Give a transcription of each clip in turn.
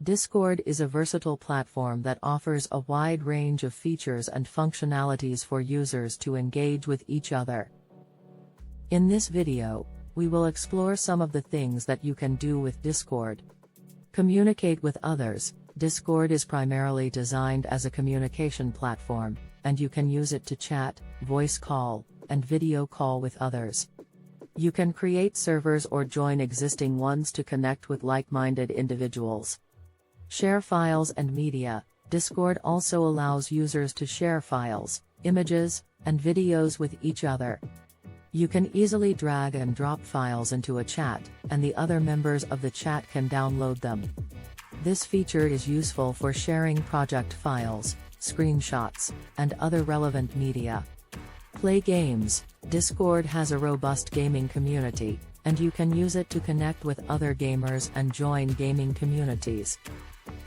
Discord is a versatile platform that offers a wide range of features and functionalities for users to engage with each other. In this video, we will explore some of the things that you can do with Discord. Communicate with others. Discord is primarily designed as a communication platform, and you can use it to chat, voice call, and video call with others. You can create servers or join existing ones to connect with like-minded individuals. Share files and media. Discord also allows users to share files, images, and videos with each other. You can easily drag and drop files into a chat, and the other members of the chat can download them. This feature is useful for sharing project files, screenshots, and other relevant media. Play games. Discord has a robust gaming community, and you can use it to connect with other gamers and join gaming communities.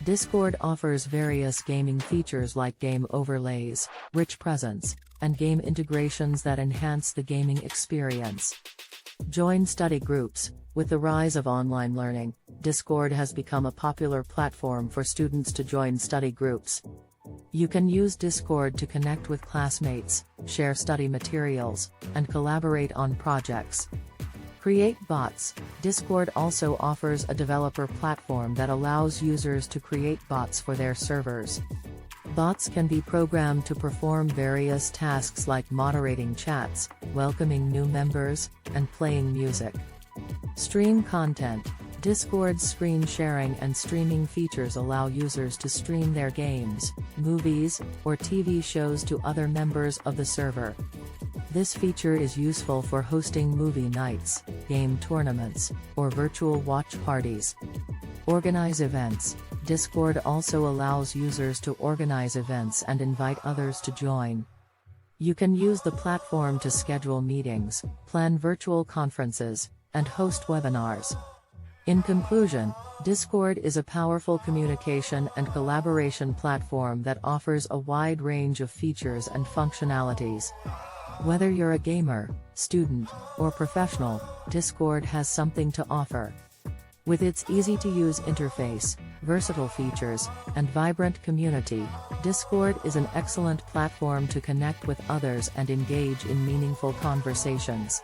Discord offers various gaming features like game overlays, rich presence, and game integrations that enhance the gaming experience. Join study groups. With the rise of online learning, Discord has become a popular platform for students to join study groups. You can use Discord to connect with classmates, share study materials, and collaborate on projects. Create bots. Discord also offers a developer platform that allows users to create bots for their servers. Bots can be programmed to perform various tasks like moderating chats, welcoming new members, and playing music. Stream content. Discord's screen sharing and streaming features allow users to stream their games, movies, or TV shows to other members of the server. This feature is useful for hosting movie nights, game tournaments, or virtual watch parties. Organize events. Discord also allows users to organize events and invite others to join. You can use the platform to schedule meetings, plan virtual conferences, and host webinars. In conclusion, Discord is a powerful communication and collaboration platform that offers a wide range of features and functionalities. Whether you're a gamer, student, or professional, Discord has something to offer. With its easy-to-use interface, versatile features, and vibrant community, Discord is an excellent platform to connect with others and engage in meaningful conversations.